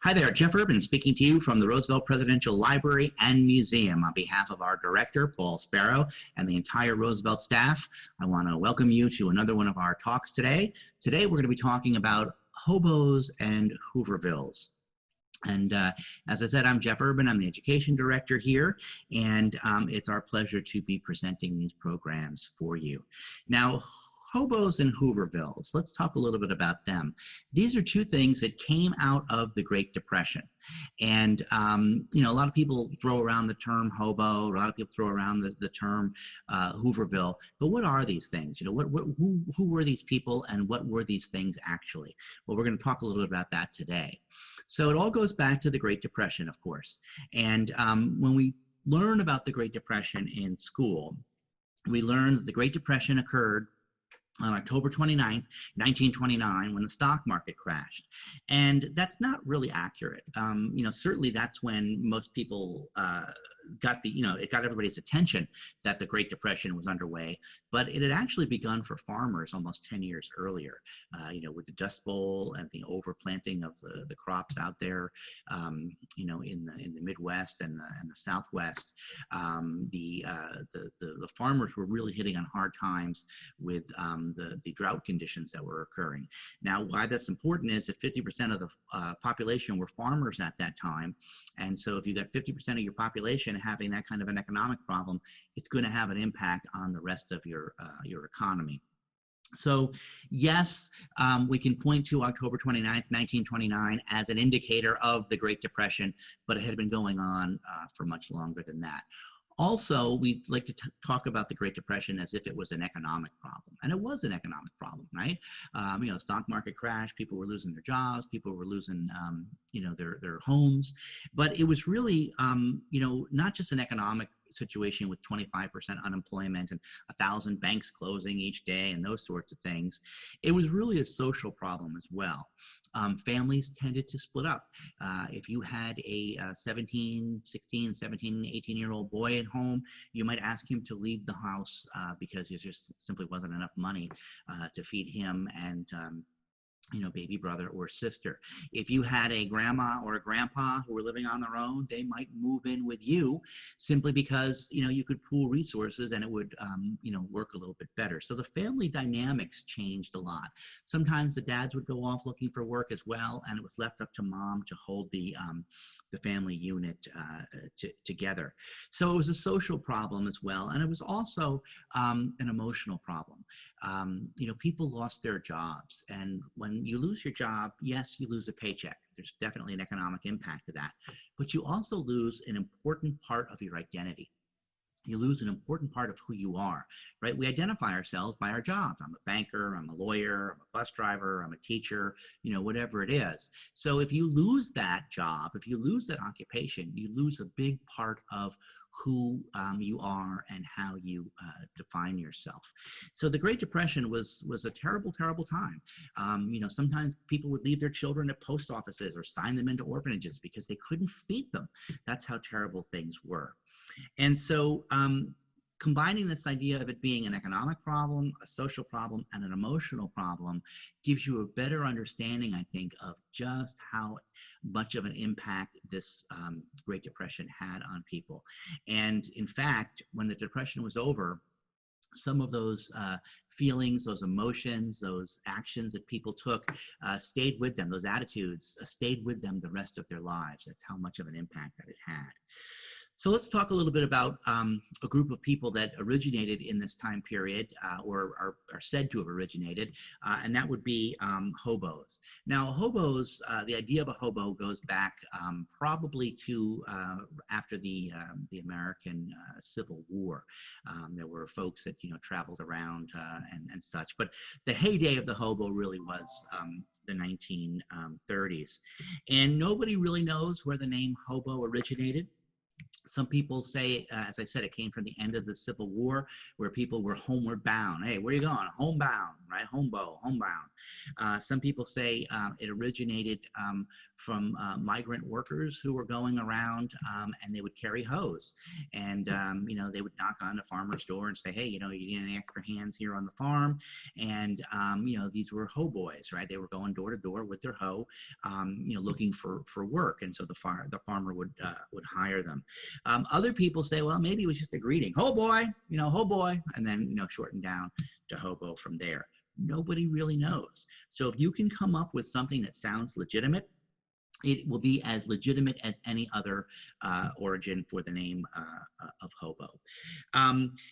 Hi there, Jeff Urban speaking to you from the Roosevelt Presidential Library and Museum. On behalf of our director, Paul Sparrow, and the entire Roosevelt staff, I want to welcome you to another one of our talks today. Today we're going to be talking about hobos and Hoovervilles. And as I said, I'm Jeff Urban. I'm the education director here, and it's our pleasure to be presenting these programs for you. Now, hobos and Hoovervilles, let's talk a little bit about them. These are two things that came out of the Great Depression. And, you know, a lot of people throw around the term hobo, a lot of people throw around the term Hooverville, but what are these things? You know, who were these people and what were these things actually? Well, we're going to talk a little bit about that today. So it all goes back to the Great Depression, of course. And when we learn about the Great Depression in school, we learn that the Great Depression occurred on October 29th, 1929, when the stock market crashed. And that's not really accurate. You know, certainly that's when most people got the, you know, it got everybody's attention that the Great Depression was underway, but it had actually begun for farmers almost 10 years earlier, you know, with the Dust Bowl and the overplanting of the crops out there, you know, in the Midwest and the Southwest. The farmers were really hitting on hard times with the drought conditions that were occurring. Now, why that's important is that 50% of the population were farmers at that time, and so if you got 50% of your population having that kind of an economic problem, it's going to have an impact on the rest of your economy. So yes, we can point to October 29th, 1929 as an indicator of the Great Depression, but it had been going on for much longer than that. Also, we like to talk about the Great Depression as if it was an economic problem, and it was an economic problem, right? You know, stock market crash, people were losing their jobs, people were losing, you know, their homes, but it was really, you know, not just an economic situation with 25% unemployment and 1,000 banks closing each day and those sorts of things. It was really a social problem as well. Families tended to split up. If you had a 17, 16, 17, 18-year-old boy at home, you might ask him to leave the house because there just simply wasn't enough money to feed him and you know, baby brother or sister. If you had a grandma or a grandpa who were living on their own, they might move in with you simply because, you know, you could pool resources and it would, you know, work a little bit better. So the family dynamics changed a lot. Sometimes the dads would go off looking for work as well, and it was left up to mom to hold the family unit together. So it was a social problem as well, and it was also an emotional problem. You know, people lost their jobs, and when you lose your job, yes, you lose a paycheck. There's definitely an economic impact to that, but you also lose an important part of your identity. You lose an important part of who you are, right? We identify ourselves by our jobs. I'm a banker, I'm a lawyer, I'm a bus driver, I'm a teacher, you know, whatever it is. So if you lose that job, if you lose that occupation, you lose a big part of who you are and how you define yourself. So the Great Depression was a terrible, terrible time. You know, sometimes people would leave their children at post offices or sign them into orphanages because they couldn't feed them. That's how terrible things were. And so combining this idea of it being an economic problem, a social problem, and an emotional problem gives you a better understanding, I think, of just how much of an impact this Great Depression had on people. And in fact, when the Depression was over, some of those feelings, those emotions, those actions that people took stayed with them, those attitudes stayed with them the rest of their lives. That's how much of an impact that it had. So let's talk a little bit about a group of people that originated in this time period or are said to have originated, and that would be hobos. Now, hobos, the idea of a hobo goes back probably to after the American Civil War. There were folks that, you know, traveled around and such, but the heyday of the hobo really was the 1930s. And nobody really knows where the name hobo originated. Some people say, as I said, it came from the end of the Civil War, where people were homeward bound. Hey, where are you going? Homebound, right? Homebound. Some people say it originated from migrant workers who were going around, and they would carry hoes. And, they would knock on the farmer's door and say, hey, you need any extra hands here on the farm. And, these were hoe boys, right? They were going door to door with their hoe, looking for work. And so the farmer would hire them. Other people say, well, maybe it was just a greeting. Ho boy, ho boy, and then, shortened down to hobo from there. Nobody really knows. So if you can come up with something that sounds legitimate, it will be as legitimate as any other origin for the name of hobo.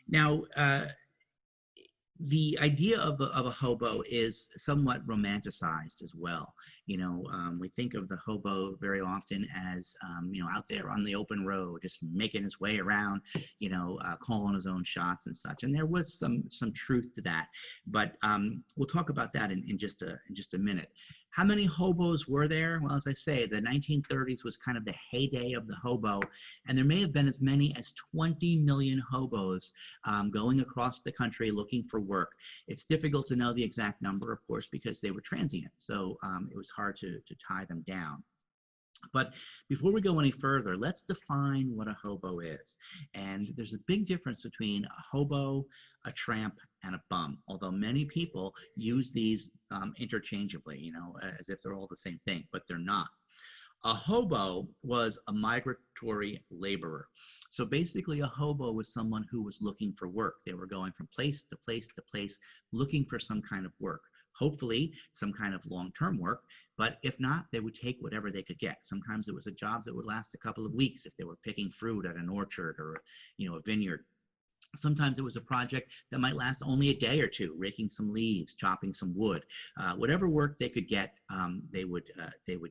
Now, the idea of a hobo is somewhat romanticized as well. We think of the hobo very often as, out there on the open road, just making his way around, calling his own shots and such. And there was some truth to that, but we'll talk about that in just a minute. How many hobos were there? Well, as I say, the 1930s was kind of the heyday of the hobo, and there may have been as many as 20 million hobos going across the country looking for work. It's difficult to know the exact number, of course, because they were transient, so it was hard to tie them down. But before we go any further, let's define what a hobo is. And there's a big difference between a hobo, a tramp, and a bum, although many people use these interchangeably, as if they're all the same thing, but they're not. A hobo was a migratory laborer. So basically a hobo was someone who was looking for work. They were going from place to place to place looking for some kind of work. Hopefully some kind of long-term work, but if not, they would take whatever they could get. Sometimes it was a job that would last a couple of weeks if they were picking fruit at an orchard or a vineyard. Sometimes it was a project that might last only a day or two, raking some leaves, chopping some wood. Whatever work they could get, they would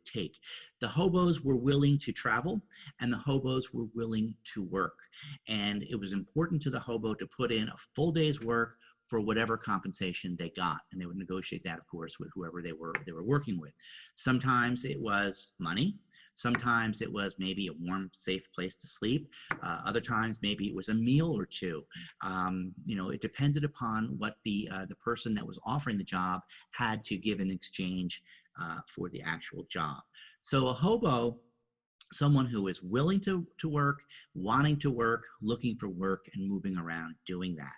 take. The hobos were willing to travel, and the hobos were willing to work. And it was important to the hobo to put in a full day's work for whatever compensation they got, and they would negotiate that, of course, with whoever they were working with. Sometimes it was money. Sometimes it was maybe a warm, safe place to sleep. Other times, maybe it was a meal or two. It depended upon what the person that was offering the job had to give in exchange for the actual job. So a hobo, someone who is willing to work, wanting to work, looking for work, and moving around doing that.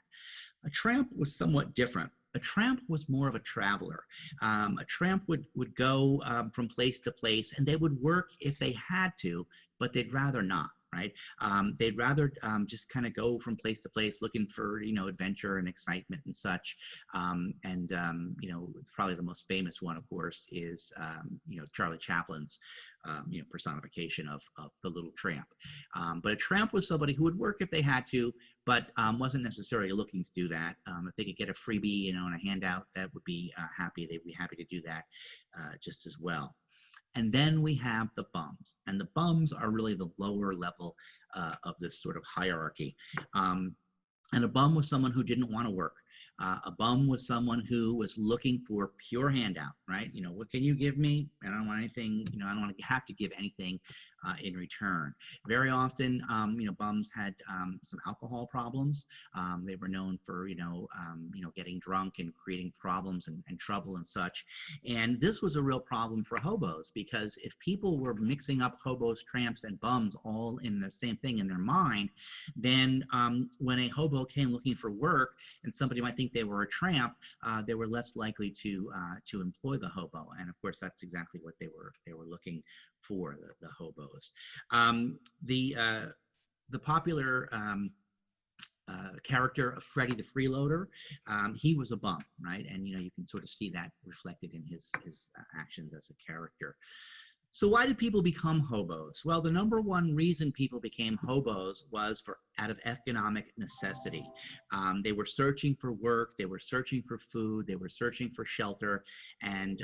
A tramp was somewhat different. A tramp was more of a traveler. A tramp would go from place to place, and they would work if they had to, but they'd rather not, right? They'd rather just kind of go from place to place looking for, adventure and excitement and such. Probably the most famous one, of course, is, Charlie Chaplin's personification of the little tramp. But a tramp was somebody who would work if they had to, but wasn't necessarily looking to do that. If they could get a freebie, and a handout, that would be they'd be happy to do that just as well. And then we have the bums, and the bums are really the lower level of this sort of hierarchy. And a bum was someone who didn't want to work. A bum was someone who was looking for pure handout, right? What can you give me? I don't want anything, I don't want to have to give anything in return. Very often, bums had some alcohol problems. They were known for, getting drunk and creating problems and trouble and such. And this was a real problem for hobos, because if people were mixing up hobos, tramps, and bums all in the same thing in their mind, then when a hobo came looking for work and somebody might think they were a tramp, they were less likely to employ the hobo. And of course, that's exactly what they were looking for, the hobos. The popular character of Freddie the Freeloader, he was a bum, right? And you can sort of see that reflected in his actions as a character. So why did people become hobos? Well, the number one reason people became hobos was for out of economic necessity. They were searching for work, they were searching for food, they were searching for shelter, and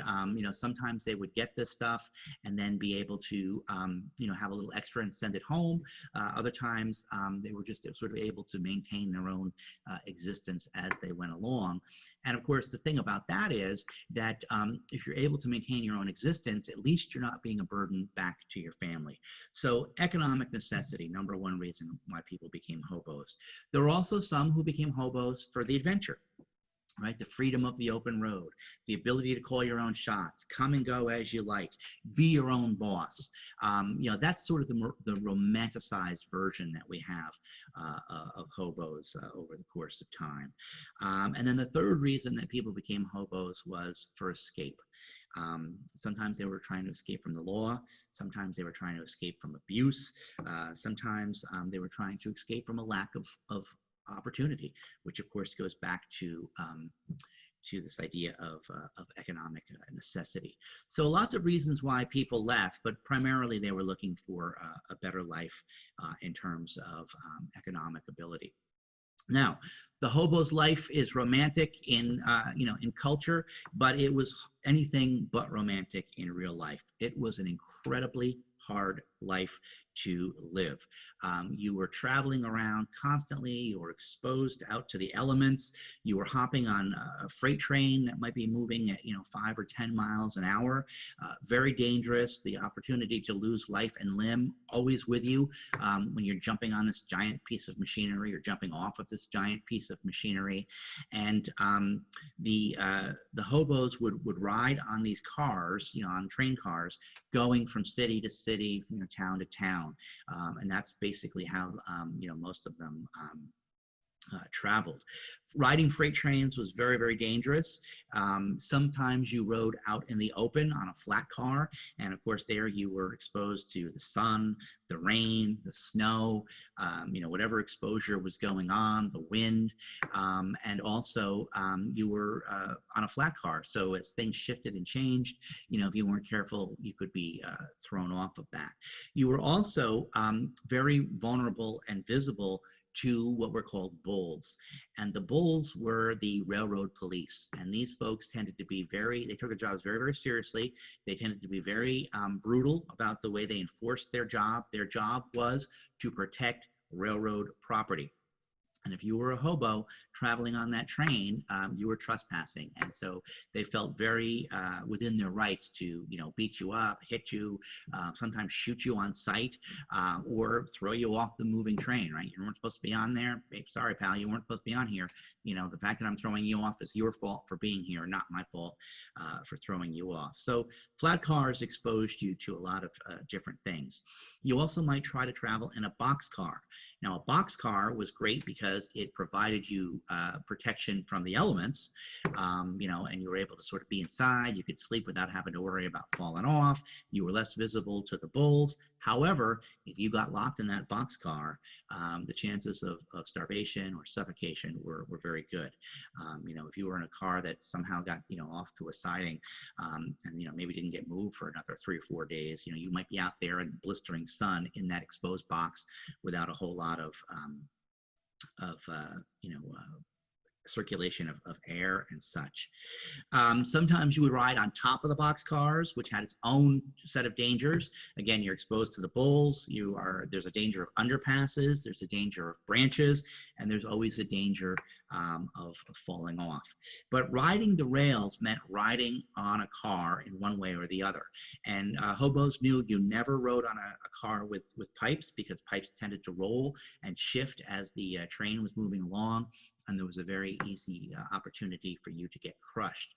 sometimes they would get this stuff and then be able to have a little extra and send it home. Other times they were just sort of able to maintain their own existence as they went along. And of course, the thing about that is that if you're able to maintain your own existence, at least you're not being a burden back to your family. So economic necessity, number one reason why people became hobos. There were also some who became hobos for the adventure, right? The freedom of the open road, the ability to call your own shots, come and go as you like, be your own boss. That's sort of the romanticized version that we have of hobos over the course of time. And then the third reason that people became hobos was for escape. Sometimes they were trying to escape from the law. Sometimes they were trying to escape from abuse. Sometimes they were trying to escape from a lack of opportunity, which of course goes back to this idea of economic necessity. So lots of reasons why people left, but primarily they were looking for a better life in terms of economic ability. Now, the hobo's life is romantic in culture, but it was anything but romantic in real life. It was an incredibly hard life to live. You were traveling around constantly. You were exposed out to the elements. You were hopping on a freight train that might be moving at 5 or 10 miles an hour. Very dangerous. The opportunity to lose life and limb always with you when you're jumping on this giant piece of machinery or jumping off of this giant piece of machinery. And the hobos would ride on these cars, on train cars, going from city to city, town to town. And that's basically how most of them traveled. Riding freight trains was very, very dangerous. Sometimes you rode out in the open on a flat car, and of course there you were exposed to the sun, the rain, the snow, whatever exposure was going on, the wind, and also you were on a flat car. So as things shifted and changed, if you weren't careful, you could be thrown off of that. You were also very vulnerable and visible to what were called bulls. And the bulls were the railroad police. And these folks tended to be they took their jobs very, very seriously. They tended to be very brutal about the way they enforced their job. Their job was to protect railroad property. And if you were a hobo traveling on that train, you were trespassing. And so they felt very within their rights to, beat you up, hit you, sometimes shoot you on sight, or throw you off the moving train, right? You weren't supposed to be on there. Babe, sorry, pal, you weren't supposed to be on here. The fact that I'm throwing you off is your fault for being here, not my fault for throwing you off. So flat cars exposed you to a lot of different things. You also might try to travel in a boxcar. Now, a boxcar was great because it provided you protection from the elements, and you were able to sort of be inside. You could sleep without having to worry about falling off. You were less visible to the bulls. However, if you got locked in that boxcar, the chances of starvation or suffocation were very good. If you were in a car that somehow got off to a siding and maybe didn't get moved for another 3 or 4 days, you might be out there in the blistering sun in that exposed box without a whole lot of circulation of air and such. Sometimes you would ride on top of the boxcars, which had its own set of dangers. Again, you're exposed to the bulls. There's a danger of underpasses. There's a danger of branches, and there's always a danger of falling off. But riding the rails meant riding on a car in one way or the other. And hobos knew you never rode on a car with pipes, because pipes tended to roll and shift as the train was moving along, and there was a very easy opportunity for you to get crushed.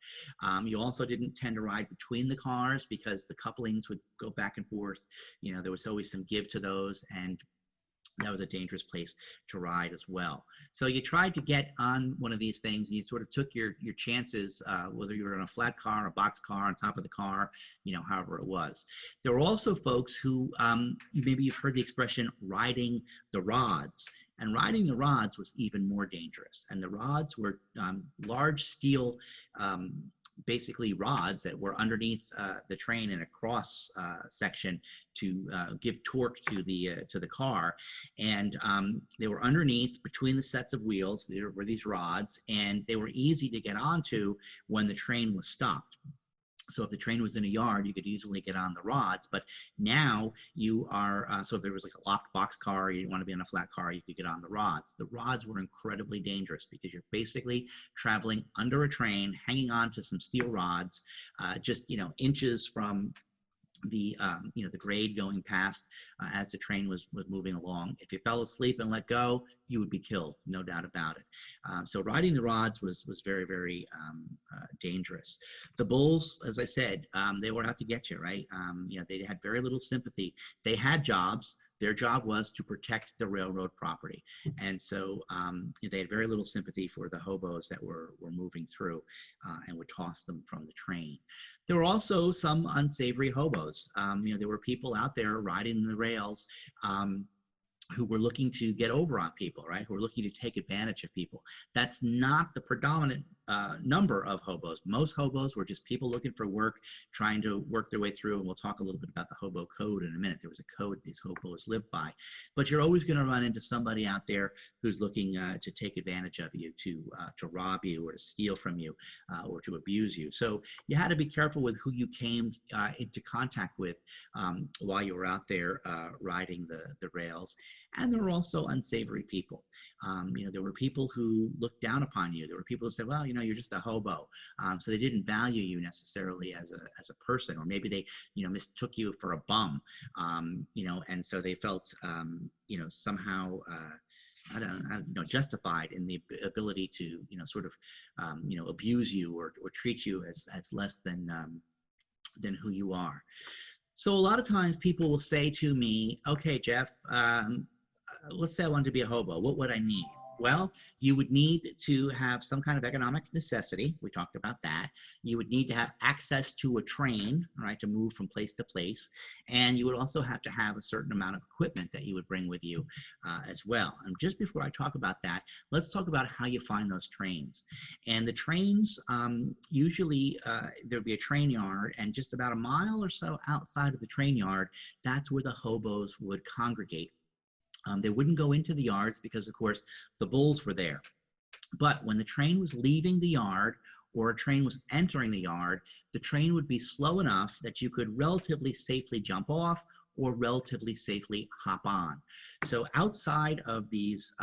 You also didn't tend to ride between the cars because the couplings would go back and forth. There was always some give to those, and that was a dangerous place to ride as well. So you tried to get on one of these things, and you sort of took your chances, whether you were in a flat car, a box car, on top of the car, however it was. There were also folks who, maybe you've heard the expression riding the rods. And riding the rods was even more dangerous. And the rods were large steel basically rods that were underneath the train in a cross section to give torque to the car, and they were underneath between the sets of wheels. There were these rods, and they were easy to get onto when the train was stopped. So if the train was in a yard, you could easily get on the rods. But now you are, so if there was like a locked box car, you didn't want to be on a flat car, you could get on the rods. The rods were incredibly dangerous because you're basically traveling under a train, hanging on to some steel rods, just, inches from the the grade going past as the train was moving along. If you fell asleep and let go, you would be killed, no doubt about it. So riding the rods was very, very dangerous. The bulls, as I said, they were out to get you, right? They had very little sympathy. They had jobs. Their job was to protect the railroad property. And so they had very little sympathy for the hobos that were moving through and would toss them from the train. There were also some unsavory hobos. There were people out there riding the rails who were looking to get over on people, right? Who were looking to take advantage of people. That's not the predominant number of hobos. Most hobos were just people looking for work, trying to work their way through, and we'll talk a little bit about the hobo code in a minute. There was a code these hobos lived by. But you're always going to run into somebody out there who's looking to take advantage of you, to rob you, or to steal from you, or to abuse you. So you had to be careful with who you came into contact with while you were out there riding the rails. And there were also unsavory people. There were people who looked down upon you. There were people who said, well, you're just a hobo. So they didn't value you necessarily as a person, or maybe they, mistook you for a bum, and so they felt, somehow, justified in the ability to, sort of, abuse you or treat you as less than who you are. So a lot of times people will say to me, okay, Jeff, let's say I wanted to be a hobo. What would I need? Well, you would need to have some kind of economic necessity. We talked about that. You would need to have access to a train, right, to move from place to place. And you would also have to have a certain amount of equipment that you would bring with you as well. And just before I talk about that, let's talk about how you find those trains. And the trains, usually there'd be a train yard, and just about a mile or so outside of the train yard, that's where the hobos would congregate. They wouldn't go into the yards because, of course, the bulls were there. But when the train was leaving the yard or a train was entering the yard, the train would be slow enough that you could relatively safely jump off or relatively safely hop on. So outside of these,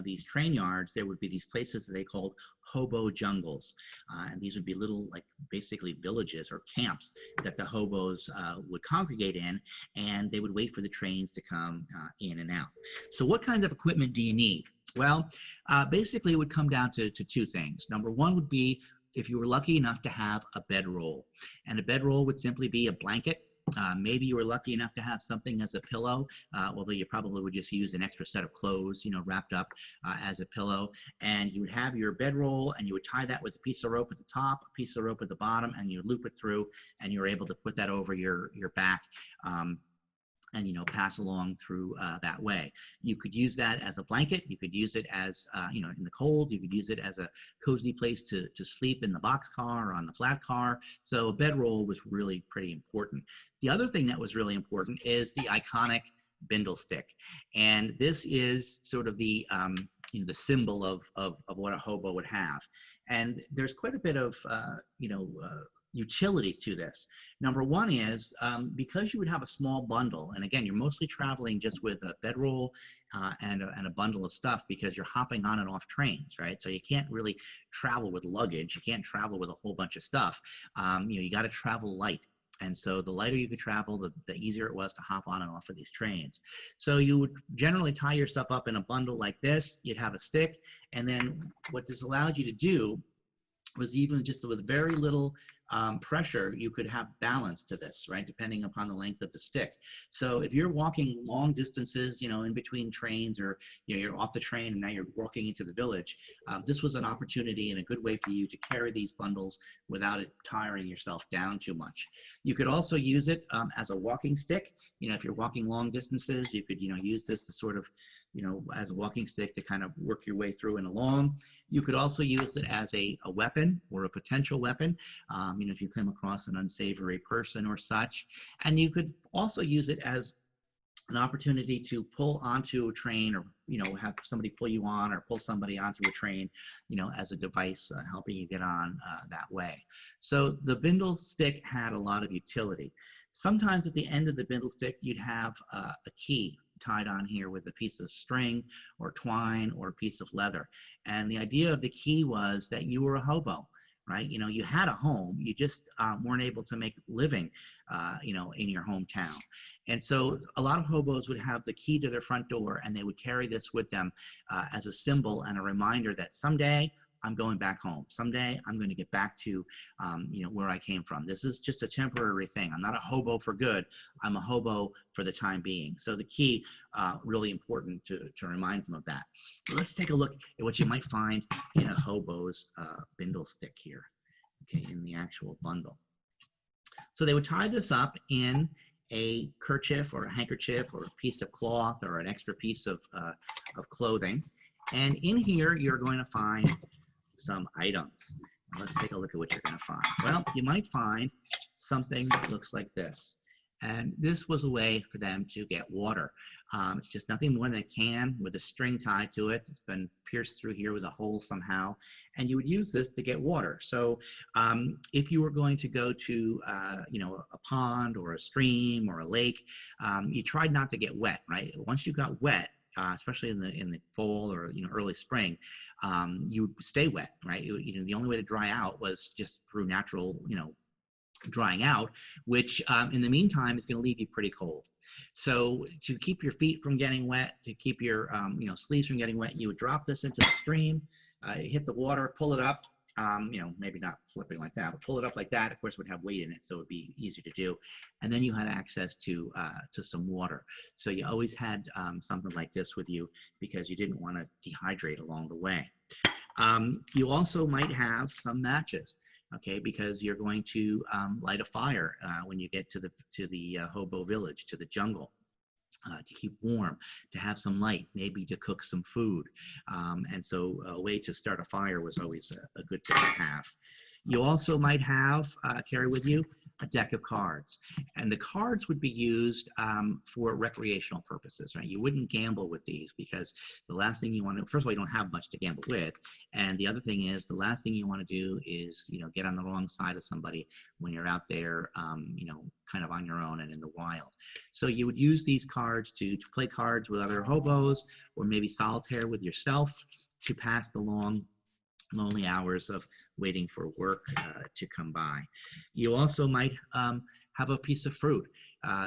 these train yards, there would be these places that they called hobo jungles. And these would be little, like, basically villages or camps that the hobos would congregate in, and they would wait for the trains to come in and out. So what kinds of equipment do you need? Well, basically it would come down to two things. Number one would be if you were lucky enough to have a bedroll. And a bedroll would simply be a blanket. Maybe you were lucky enough to have something as a pillow, although you probably would just use an extra set of clothes, wrapped up as a pillow. And you would have your bedroll, and you would tie that with a piece of rope at the top, a piece of rope at the bottom, and you loop it through, and you're able to put that over your back. And pass along through that way. You could use that as a blanket. You could use it as in the cold. You could use it as a cozy place to sleep in the boxcar or on the flat car. So a bedroll was really pretty important. The other thing that was really important is the iconic Bindle Stick, and this is sort of the the symbol of what a hobo would have. And there's quite a bit of utility to this. Number one is because you would have a small bundle, and again, you're mostly traveling just with a bedroll and a bundle of stuff because you're hopping on and off trains, right? So you can't really travel with luggage. You can't travel with a whole bunch of stuff. You got to travel light. And so the lighter you could travel, the easier it was to hop on and off of these trains. So you would generally tie yourself up in a bundle like this. You'd have a stick. And then what this allowed you to do was, even just with very little pressure, you could have balance to this, right? Depending upon the length of the stick. So if you're walking long distances, in between trains, or you're off the train and now you're walking into the village, this was an opportunity and a good way for you to carry these bundles without it tiring yourself down too much. You could also use it as a walking stick. If you're walking long distances, you could, use this to sort of, as a walking stick to kind of work your way through and along. You could also use it as a weapon or a potential weapon, if you come across an unsavory person or such. And you could also use it as an opportunity to pull onto a train, or have somebody pull you on, or pull somebody onto a train, as a device helping you get on that way. So the Bindle Stick had a lot of utility. Sometimes at the end of the Bindle Stick, you'd have a key tied on here with a piece of string or twine or a piece of leather. And the idea of the key was that you were a hobo, right? You had a home, you just weren't able to make a living, in your hometown. And so a lot of hobos would have the key to their front door, and they would carry this with them as a symbol and a reminder that someday I'm going back home. Someday I'm going to get back to, where I came from. This is just a temporary thing. I'm not a hobo for good. I'm a hobo for the time being. So the key, really important to remind them of that. But let's take a look at what you might find in a hobo's Bindle Stick here, okay, in the actual bundle. So they would tie this up in a kerchief or a handkerchief or a piece of cloth or an extra piece of clothing. And in here, you're going to find some items. Let's take a look at what you're going to find. Well, you might find something that looks like this. And this was a way for them to get water. It's just nothing more than a can with a string tied to it. It's been pierced through here with a hole somehow. And you would use this to get water. So if you were going to go to, a pond or a stream or a lake, you tried not to get wet, right? Once you got wet, especially in the fall or early spring, you would stay wet, right? The only way to dry out was just through natural, drying out, which in the meantime is going to leave you pretty cold. So to keep your feet from getting wet, to keep your sleeves from getting wet, you would drop this into the stream, hit the water, pull it up. Maybe not flipping like that, but pull it up like that. Of course, it would have weight in it, so it would be easy to do. And then you had access to some water. So you always had something like this with you because you didn't want to dehydrate along the way. You also might have some matches, okay, because you're going to light a fire when you get to the hobo village, to the jungle. To keep warm, to have some light, maybe to cook some food. And so a way to start a fire was always a good thing to have. You also might have, carry with you, a deck of cards. And the cards would be used for recreational purposes, right? You wouldn't gamble with these because the last thing you want to, first of all, you don't have much to gamble with. And the other thing is, the last thing you want to do is, get on the wrong side of somebody when you're out there, kind of on your own and in the wild. So you would use these cards to play cards with other hobos, or maybe solitaire with yourself, to pass the long, lonely hours of waiting for work to come by. You also might have a piece of fruit.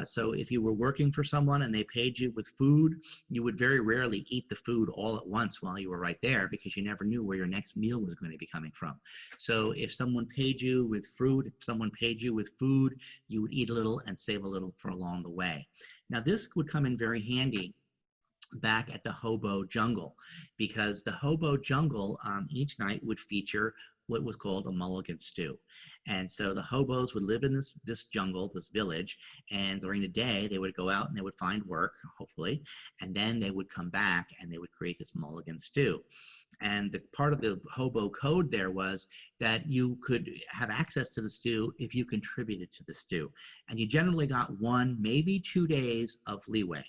So if you were working for someone and they paid you with food, you would very rarely eat the food all at once while you were right there, because you never knew where your next meal was going to be coming from. So if someone paid you with fruit, if someone paid you with food, you would eat a little and save a little for along the way. Now this would come in very handy back at the hobo jungle, because the hobo jungle each night would feature what was called a mulligan stew. And so the hobos would live in this jungle, this village, and during the day they would go out and they would find work, hopefully, and then they would come back and they would create this mulligan stew. And the part of the hobo code there was that you could have access to the stew if you contributed to the stew. And you generally got 1, maybe 2 days of leeway.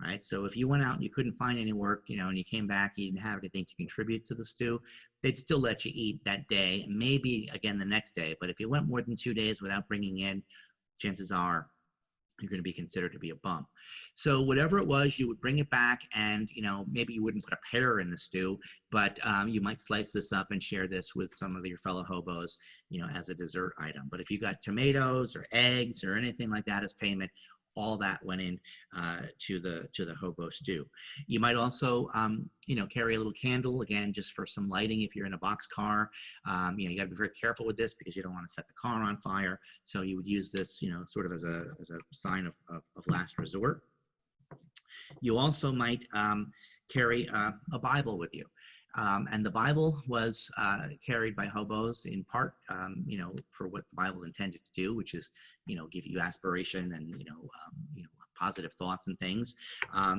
Right? So if you went out and you couldn't find any work, and you came back, you didn't have anything to contribute to the stew, they'd still let you eat that day, maybe again the next day. But if you went more than 2 days without bringing in, chances are you're going to be considered to be a bum. So whatever it was, you would bring it back, and maybe you wouldn't put a pear in the stew, but you might slice this up and share this with some of your fellow hobos, as a dessert item. But if you got tomatoes or eggs or anything like that as payment, all that went in to the hobo stew. You might also, you know, carry a little candle, again, just for some lighting if you're in a boxcar. You know, you got to be very careful with this because you don't want to set the car on fire. So you would use this, you know, sort of as a sign of last resort. You also might carry a Bible with you. And the Bible was carried by hobos in part, you know, for what the Bible is intended to do, which is, you know, give you aspiration and, you know, positive thoughts and things.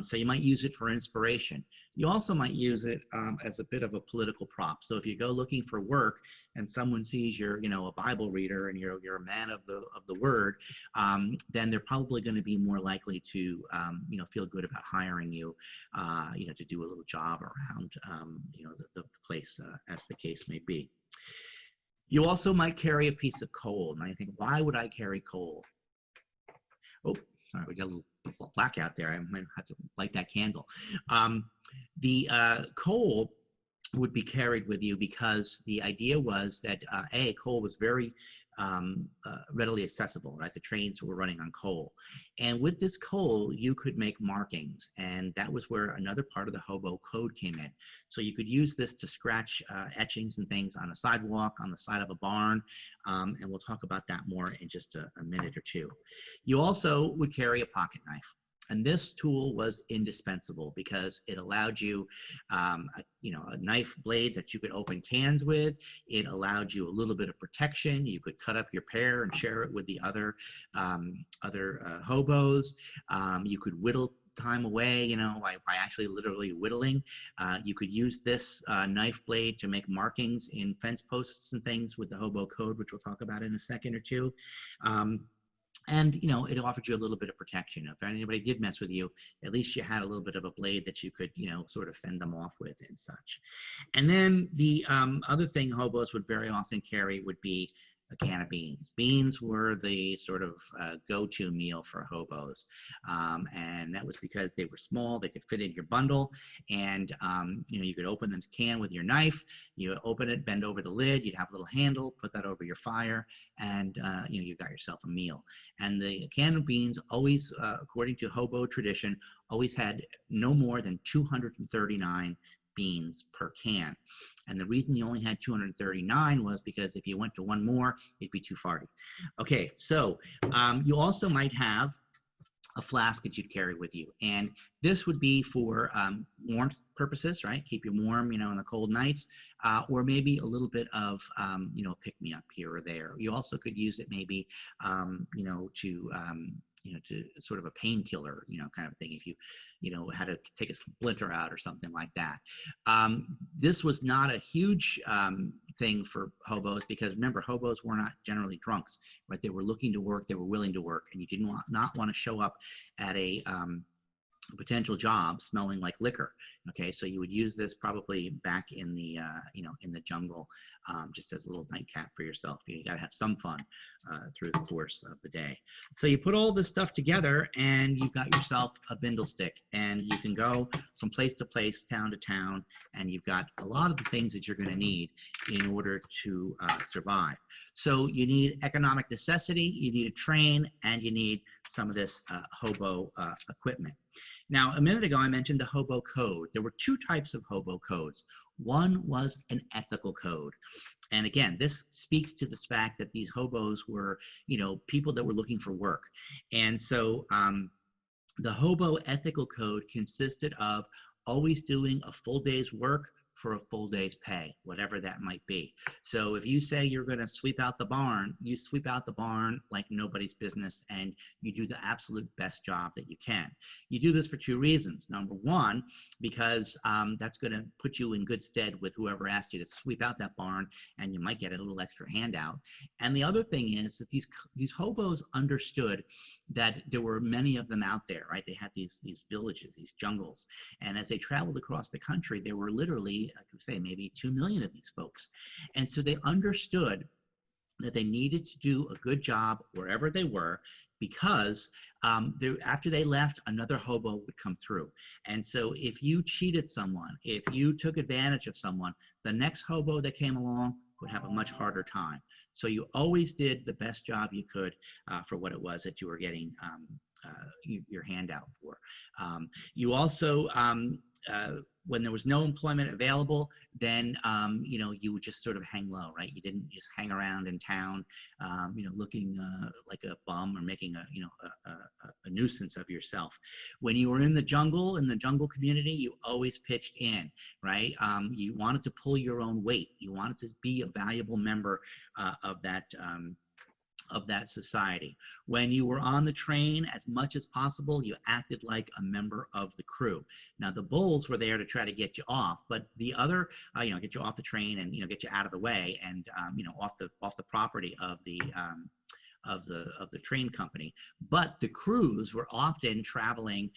So you might use it for inspiration. You also might use it as a bit of a political prop. So if you go looking for work and someone sees you're, you know, a Bible reader and you're a man of the word, then they're probably going to be more likely to, you know, feel good about hiring you, you know, to do a little job around, you know, the place, as the case may be. You also might carry a piece of coal. And I think, why would I carry coal? Oh, sorry, we got a little blackout there. I might have to light that candle. The coal would be carried with you because the idea was that coal was very readily accessible, right? The trains were running on coal. And with this coal, you could make markings. And that was where another part of the hobo code came in. So you could use this to scratch etchings and things on a sidewalk, on the side of a barn. And we'll talk about that more in just a minute or two. You also would carry a pocket knife. And this tool was indispensable because it allowed you, you know, a knife blade that you could open cans with. It allowed you a little bit of protection. You could cut up your pear and share it with the other hobos. You could whittle time away, you know, by actually literally whittling. You could use this knife blade to make markings in fence posts and things with the hobo code, which we'll talk about in a second or two. And, you know, it offered you a little bit of protection. If anybody did mess with you, at least you had a little bit of a blade that you could, you know, sort of fend them off with and such. And then the other thing hobos would very often carry would be a can of beans. Beans were the sort of go-to meal for hobos. And that was because they were small, they could fit in your bundle, and you know, you could open the can with your knife, you open it, bend over the lid, you'd have a little handle, put that over your fire, and you know, you got yourself a meal. And the can of beans always, according to hobo tradition, always had no more than 239 beans per can. And the reason you only had 239 was because if you went to one more, it'd be too farty. Okay, so you also might have a flask that you'd carry with you. And this would be for warmth purposes, right? Keep you warm, you know, in the cold nights, or maybe a little bit of, you know, pick me up here or there. You also could use it maybe, you know, to sort of a painkiller, you know, kind of thing. If you know, had to take a splinter out or something like that. This was not a huge thing for hobos because remember, hobos were not generally drunks, right? They were looking to work, they were willing to work, and you did not want to show up at a potential job smelling like liquor. Okay, so you would use this probably back in the you know, in the jungle, just as a little nightcap for yourself. You got to have some fun through the course of the day. So you put all this stuff together and you've got yourself a bindle stick, and you can go from place to place, town to town, and you've got a lot of the things that you're going to need in order to survive. So you need economic necessity, you need a train, and you need some of this hobo equipment. Now, a minute ago, I mentioned the hobo code. There were two types of hobo codes. One was an ethical code. And again, this speaks to the fact that these hobos were, you know, people that were looking for work. And so the hobo ethical code consisted of always doing a full day's work for a full day's pay, whatever that might be. So if you say you're going to sweep out the barn, you sweep out the barn like nobody's business, and you do the absolute best job that you can. You do this for two reasons. Number one, because that's going to put you in good stead with whoever asked you to sweep out that barn, and you might get a little extra handout. And the other thing is that these hobos understood that there were many of them out there, right? They had these villages, these jungles, and as they traveled across the country, there were literally, I could say, maybe 2 million of these folks. And so they understood that they needed to do a good job wherever they were, because after they left, another hobo would come through. And so if you cheated someone, if you took advantage of someone, the next hobo that came along would have a much harder time. So you always did the best job you could for what it was that you were getting your handout for. You also, when there was no employment available, then you would just sort of hang low, right? You didn't just hang around in town, looking like a bum or making a nuisance of yourself. When you were in the jungle community, you always pitched in, right? You wanted to pull your own weight. You wanted to be a valuable member of that society. When you were on the train, as much as possible, you acted like a member of the crew. Now, the bulls were there to try to get you off, but the other, get you off the train and get you out of the way and off the property of the train company. But the crews were often traveling,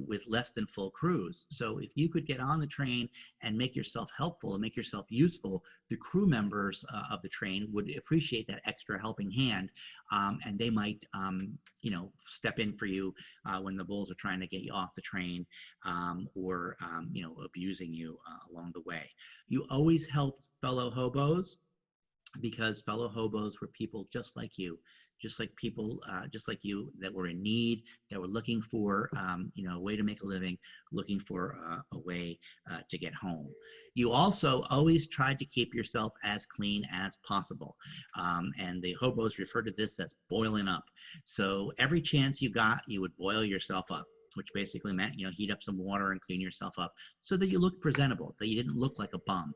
with less than full crews. So if you could get on the train and make yourself helpful and make yourself useful, the crew members of the train would appreciate that extra helping hand, and they might, step in for you when the bulls are trying to get you off the train, or abusing you along the way. You always helped fellow hobos, because fellow hobos were people just like you, just like you, that were in need, that were looking for a way to make a living, looking for a way to get home. You also always tried to keep yourself as clean as possible, and the hobos refer to this as boiling up. So every chance you got, you would boil yourself up, which basically meant, heat up some water and clean yourself up so that you looked presentable, that you didn't look like a bum,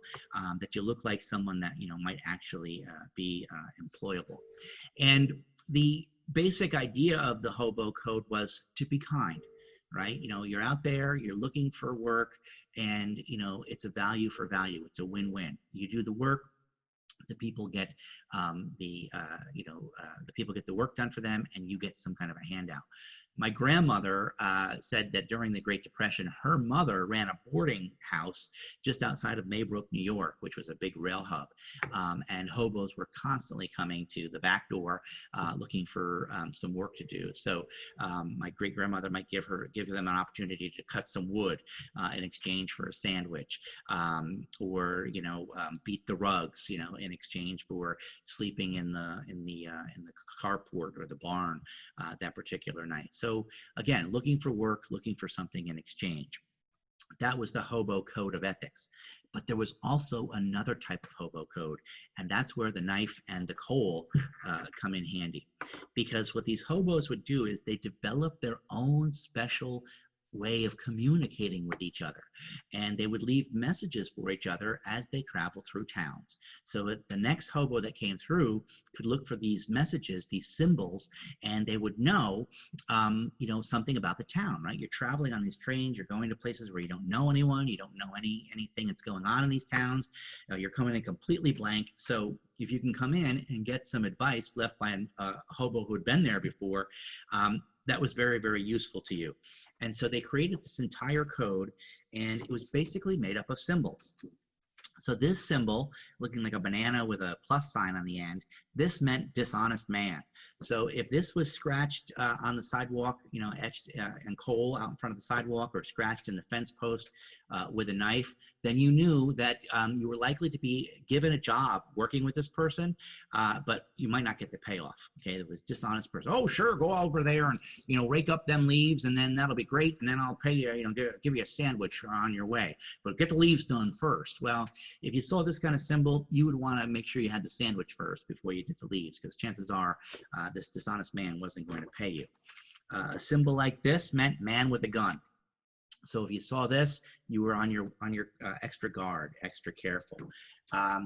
that you look like someone that, might actually be employable. And the basic idea of the hobo code was to be kind, right? You're out there, you're looking for work, and, it's a value for value. It's a win-win. You do the work, the people get the people get the work done for them, and you get some kind of a handout. My grandmother said that during the Great Depression, her mother ran a boarding house just outside of Maybrook, New York, which was a big rail hub. And hobos were constantly coming to the back door looking for some work to do. So my great-grandmother might give them an opportunity to cut some wood in exchange for a sandwich, or beat the rugs, in exchange for sleeping in the carport or the barn that particular night. So again, looking for work, looking for something in exchange. That was the hobo code of ethics. But there was also another type of hobo code, and that's where the knife and the coal come in handy. Because what these hobos would do is they develop their own special way of communicating with each other, and they would leave messages for each other as they travel through towns, so that the next hobo that came through could look for these messages, these symbols, and they would know something about the town, right? You're traveling on these trains, you're going to places where you don't know anyone, you don't know anything that's going on in these towns, you're coming in completely blank. So if you can come in and get some advice left by a hobo who had been there before, that was very, very useful to you. And so they created this entire code, and it was basically made up of symbols. So this symbol, looking like a banana with a plus sign on the end, this meant dishonest man. So if this was scratched on the sidewalk, etched in coal out in front of the sidewalk, or scratched in the fence post with a knife, then you knew that you were likely to be given a job working with this person, but you might not get the payoff. Okay, it was dishonest person. Oh, sure, go over there and rake up them leaves, and then that'll be great, and then I'll pay you. Give you a sandwich on your way, but get the leaves done first. Well, if you saw this kind of symbol, you would want to make sure you had the sandwich first before you did the leaves, because chances are this dishonest man wasn't going to pay you. A symbol like this meant man with a gun. So if you saw this, you were on your extra guard, extra careful.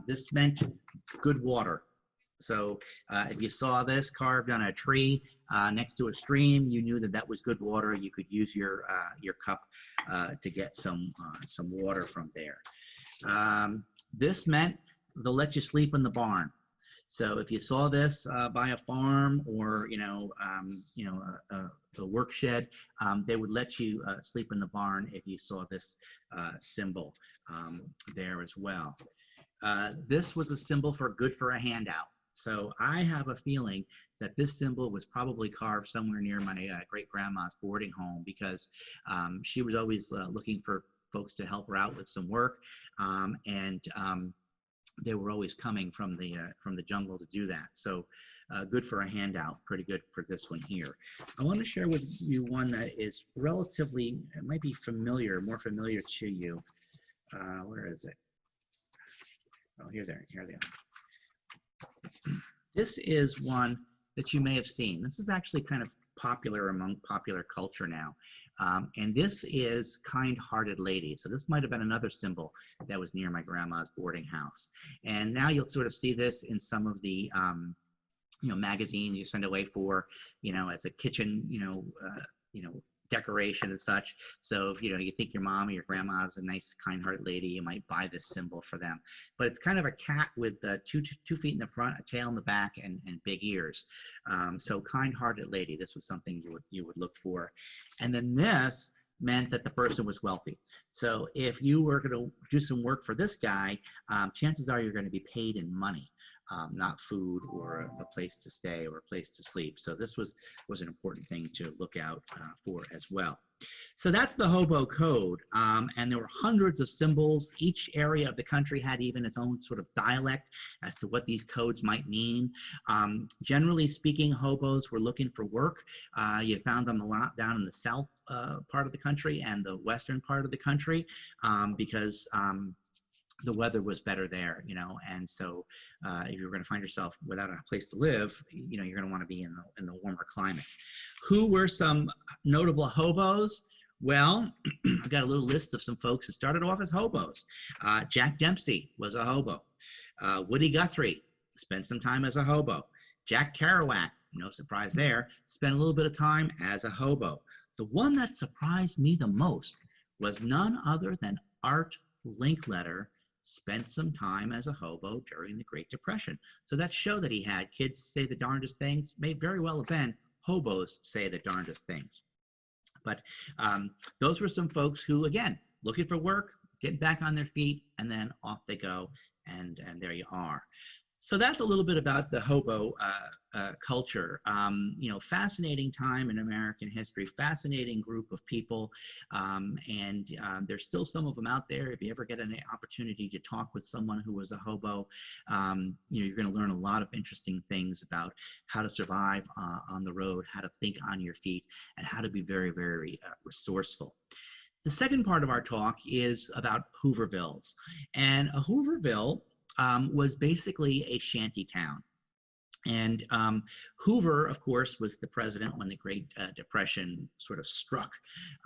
This meant good water. So if you saw this carved on a tree next to a stream, you knew that that was good water. You could use your cup to get some water from there. This meant they'll let you sleep in the barn. So if you saw this by a farm, or a work shed, they would let you sleep in the barn if you saw this symbol there as well. This was a symbol for good for a handout. So I have a feeling that this symbol was probably carved somewhere near my great-grandma's boarding home, because she was always looking for folks to help her out with some work, and they were always coming from the jungle to do that. So good for a handout, pretty good for this one here. I want to share with you one that is relatively, it might be familiar, more familiar to you. Where is it? Oh, here they are. This is one that you may have seen. This is actually kind of popular among popular culture now. And this is kind-hearted lady. So this might have been another symbol that was near my grandma's boarding house. And now you'll sort of see this in some of the magazines you send away for, as a kitchen, decoration and such. So if you think your mom or your grandma is a nice kind-hearted lady, you might buy this symbol for them. But it's kind of a cat with two feet in the front, a tail in the back, and big ears. So kind-hearted lady. This was something you would look for. And then this meant that the person was wealthy. So if you were going to do some work for this guy, chances are you're going to be paid in money. Not food or a place to stay or a place to sleep. So this was an important thing to look out for as well. So that's the hobo code, and there were hundreds of symbols. Each area of the country had even its own sort of dialect as to what these codes might mean. Generally speaking, hobos were looking for work. You found them a lot down in the south part of the country and the western part of the country because the weather was better there, and so if you're going to find yourself without a place to live, you're going to want to be in the warmer climate. Who were some notable hobos? Well, I've got a little list of some folks who started off as hobos. Jack Dempsey was a hobo. Woody Guthrie spent some time as a hobo. Jack Kerouac, no surprise there, spent a little bit of time as a hobo. The one that surprised me the most was none other than Art Linkletter. Spent some time as a hobo during the Great Depression. So that show that he had, kids say the darndest things, may very well have been hobos say the darndest things. But those were some folks who, again, looking for work, getting back on their feet, and then off they go, and there you are. So that's a little bit about the hobo culture. Fascinating time in American history, fascinating group of people, and there's still some of them out there. If you ever get an opportunity to talk with someone who was a hobo, you're going to learn a lot of interesting things about how to survive on the road, how to think on your feet, and how to be very, very resourceful. The second part of our talk is about Hoovervilles, and a Hooverville was basically a shanty town. And Hoover, of course, was the president when the Great Depression sort of struck.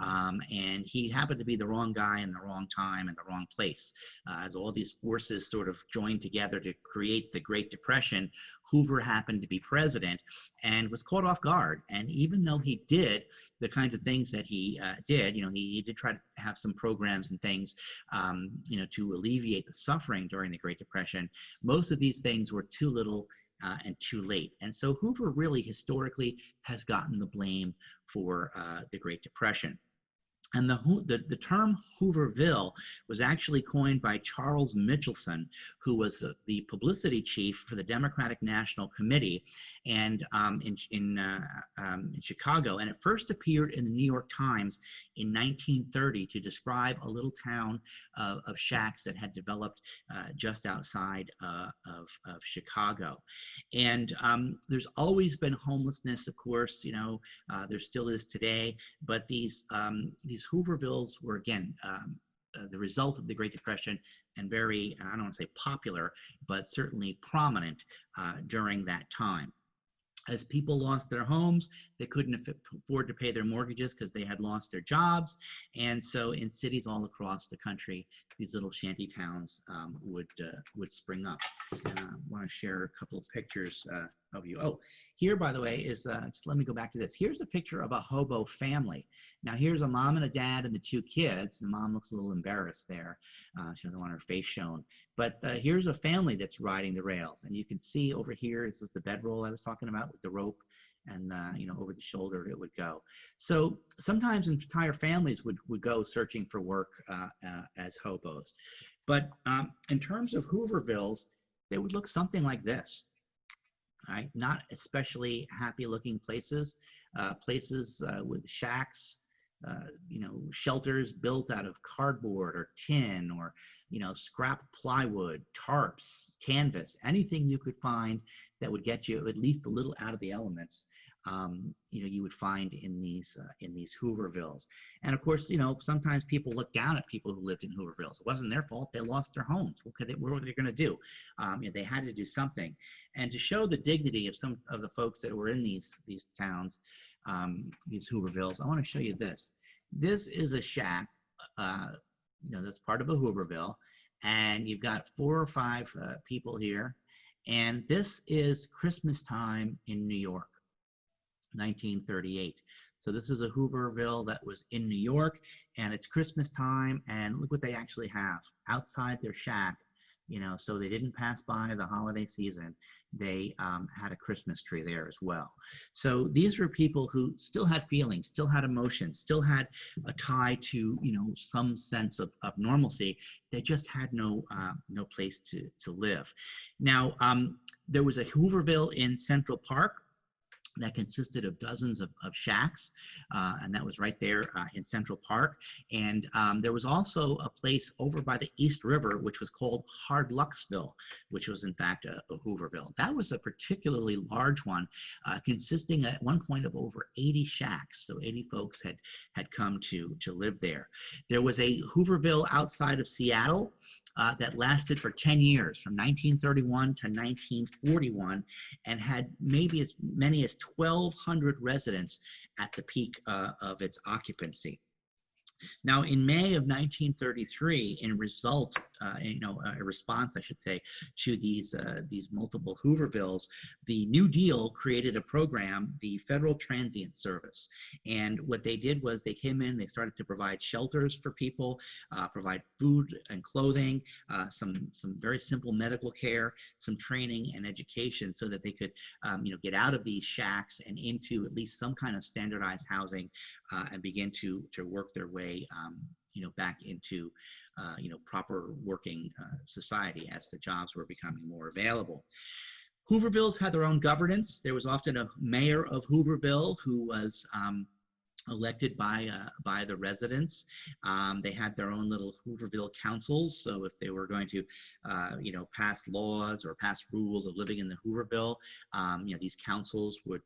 And he happened to be the wrong guy in the wrong time and the wrong place. As all these forces sort of joined together to create the Great Depression, Hoover happened to be president and was caught off guard. And even though he did the kinds of things that he did, he did try to have some programs and things, to alleviate the suffering during the Great Depression, most of these things were too little and too late. And so Hoover really historically has gotten the blame for the Great Depression. And the term Hooverville was actually coined by Charles Mitchelson, who was the publicity chief for the Democratic National Committee and in Chicago. And it first appeared in the New York Times in 1930 to describe a little town of shacks that had developed just outside of Chicago. And there's always been homelessness, of course, there still is today, but these Hoovervilles were, again, the result of the Great Depression and very, I don't want to say popular, but certainly prominent during that time. As people lost their homes, they couldn't afford to pay their mortgages because they had lost their jobs. And so in cities all across the country, these little shanty towns would spring up. And I want to share a couple of pictures of you. Oh, here, by the way, is, just let me go back to this. Here's a picture of a hobo family. Now, here's a mom and a dad and the two kids. The mom looks a little embarrassed there. She doesn't want her face shown. But here's a family that's riding the rails. And you can see over here, this is the bedroll I was talking about with the rope. And, over the shoulder it would go. So sometimes entire families would go searching for work as hobos. But in terms of Hoovervilles, they would look something like this. Right? Not especially happy looking places, places with shacks, shelters built out of cardboard or tin or, scrap plywood, tarps, canvas, anything you could find that would get you at least a little out of the elements. You would find in these Hoovervilles. And of course, sometimes people look down at people who lived in Hoovervilles. It wasn't their fault. They lost their homes. What were they going to do? They had to do something. And to show the dignity of some of the folks that were in these towns, these Hoovervilles, I want to show you this. This is a shack, that's part of a Hooverville. And you've got 4 or 5 people here. And this is Christmas time in New York. 1938. So this is a Hooverville that was in New York, and it's Christmas time, and look what they actually have outside their shack. So they didn't pass by the holiday season. They had a Christmas tree there as well. So these were people who still had feelings, still had emotions, still had a tie to some sense of normalcy. They just had no place to live. Now there was a Hooverville in Central Park that consisted of dozens of shacks, and that was right there in Central Park. And there was also a place over by the East River, which was called Hardlucksville, which was in fact a Hooverville. That was a particularly large one, consisting at one point of over 80 shacks. So 80 folks had come to live there. There was a Hooverville outside of Seattle that lasted for 10 years, from 1931 to 1941, and had maybe as many as 1,200 residents at the peak of its occupancy. Now, in May of 1933, in response, I should say, to these multiple Hoovervilles, the New Deal created a program, the Federal Transient Service. And what they did was they came in, they started to provide shelters for people, provide food and clothing, some very simple medical care, some training and education, so that they could, get out of these shacks and into at least some kind of standardized housing, and begin to work their way back into proper working society as the jobs were becoming more available. Hoovervilles had their own governance. There was often a mayor of Hooverville who was elected by the residents. They had their own little Hooverville councils. So if they were going to, pass laws or pass rules of living in the Hooverville, these councils would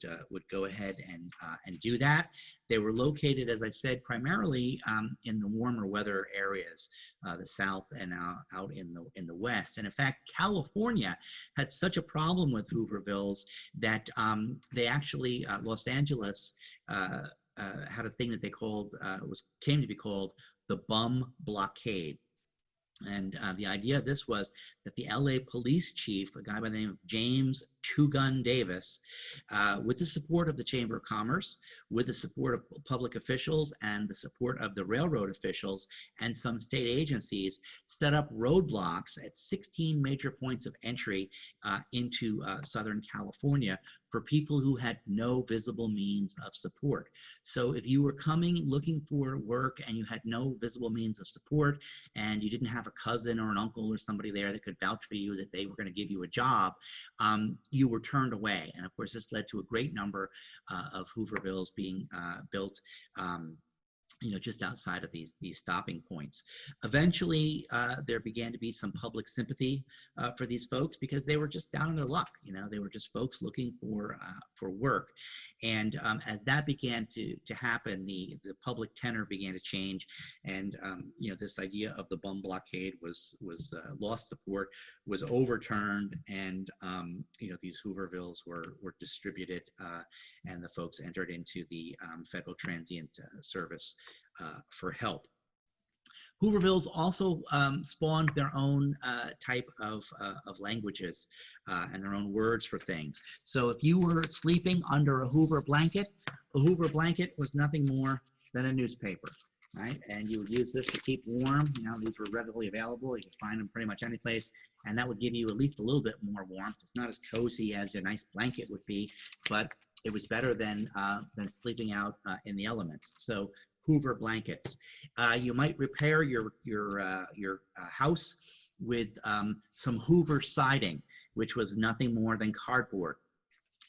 go ahead and do that. They were located, as I said, primarily in the warmer weather areas, the South and out in the West. And in fact, California had such a problem with Hoovervilles that they actually, Los Angeles, had a thing that they called, came to be called the Bum Blockade. And the idea of this was that the LA police chief, a guy by the name of James Two Gun Davis, with the support of the Chamber of Commerce, with the support of public officials and the support of the railroad officials and some state agencies, set up roadblocks at 16 major points of entry into Southern California for people who had no visible means of support. So if you were coming looking for work and you had no visible means of support, and you didn't have a cousin or an uncle or somebody there that could vouch for you that they were going to give you a job, you were turned away. And of course, this led to a great number of Hoovervilles being built just outside of these stopping points. Eventually, there began to be some public sympathy for these folks because they were just down on their luck. They were just folks looking for work. And as that began to happen, the public tenor began to change, and this idea of the Bum Blockade was lost support, was overturned, and these Hoovervilles were distributed, and the folks entered into the Federal Transient Service for help. Hoovervilles also spawned their own type of languages and their own words for things. So if you were sleeping under a Hoover blanket was nothing more than a newspaper, right? And you would use this to keep warm. These were readily available. You could find them pretty much any place, and that would give you at least a little bit more warmth. It's not as cozy as a nice blanket would be, but it was better than sleeping out in the elements. So Hoover blankets. You might repair your house with some Hoover siding, which was nothing more than cardboard.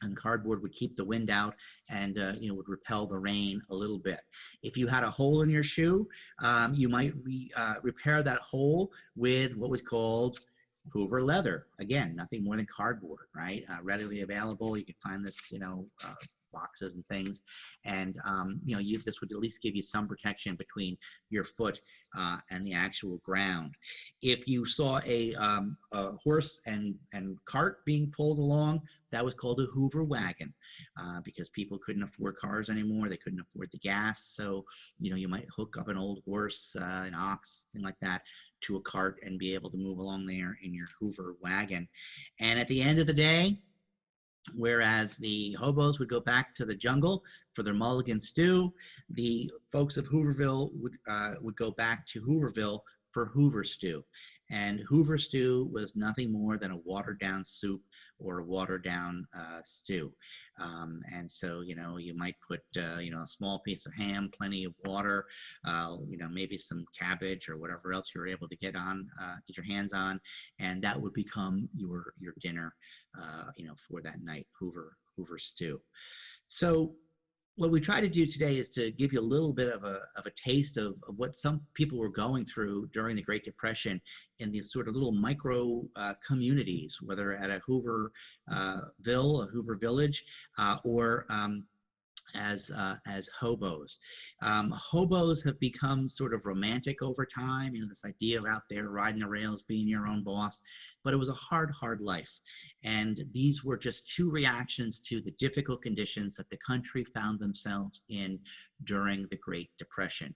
and cardboard would keep the wind out and would repel the rain a little bit. If you had a hole in your shoe, you might repair that hole with what was called Hoover leather. Again, nothing more than cardboard, right? Readily available. You can find this, boxes and things, and this would at least give you some protection between your foot and the actual ground. If you saw a horse and cart being pulled along, that was called a Hoover wagon, because people couldn't afford cars anymore. They couldn't afford the gas, so you might hook up an old horse, an ox, thing like that, to a cart and be able to move along there in your Hoover wagon. And at the end of the day, whereas the hobos would go back to the jungle for their mulligan stew, the folks of Hooverville would go back to Hooverville for Hoover stew. And Hoover stew was nothing more than a watered down soup or a watered down stew. And so, you might put, a small piece of ham, plenty of water, maybe some cabbage or whatever else you're able to get your hands on, and that would become your dinner, for that night, Hoover stew. So what we try to do today is to give you a little bit of a taste of what some people were going through during the Great Depression in these sort of little micro communities, whether at a Hooverville, a Hoover village, or as hobos. Hobos have become sort of romantic over time, this idea of out there riding the rails, being your own boss, but it was a hard life. And these were just two reactions to the difficult conditions that the country found themselves in during the Great Depression.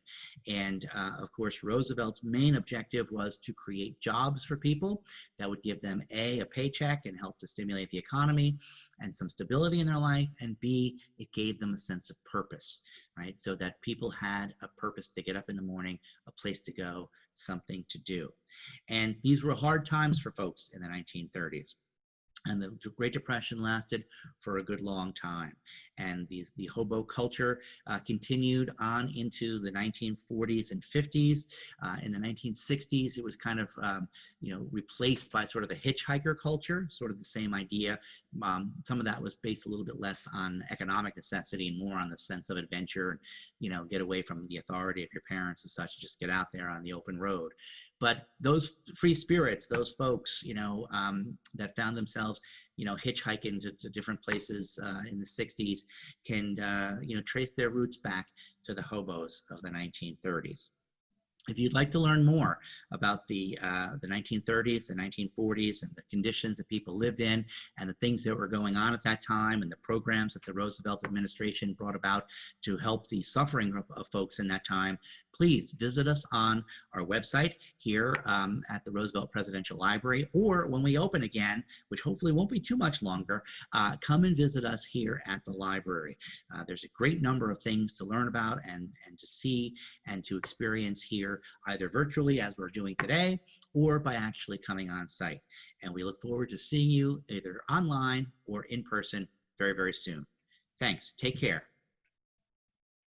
And of course, Roosevelt's main objective was to create jobs for people that would give them a paycheck and help to stimulate the economy and some stability in their life, and B, it gave them a sense of purpose, right? So that people had a purpose to get up in the morning, a place to go, something to do. And these were hard times for folks in the 1930s. And the Great Depression lasted for a good long time. And the hobo culture continued on into the 1940s and 50s. In the 1960s, it was kind of replaced by sort of the hitchhiker culture, sort of the same idea. Some of that was based a little bit less on economic necessity and more on the sense of adventure, and get away from the authority of your parents and such, just get out there on the open road. But those free spirits, those folks, that found themselves, hitchhiking to different places in the 60s, can, trace their roots back to the hobos of the 1930s. If you'd like to learn more about the 1930s, the 1940s, and the conditions that people lived in, and the things that were going on at that time, and the programs that the Roosevelt administration brought about to help the suffering of folks in that time, please visit us on our website here at the Roosevelt Presidential Library, or when we open again, which hopefully won't be too much longer, come and visit us here at the library. There's a great number of things to learn about and to see and to experience here, either virtually as we're doing today, or by actually coming on site. And we look forward to seeing you either online or in person very, very soon. Thanks. Take care.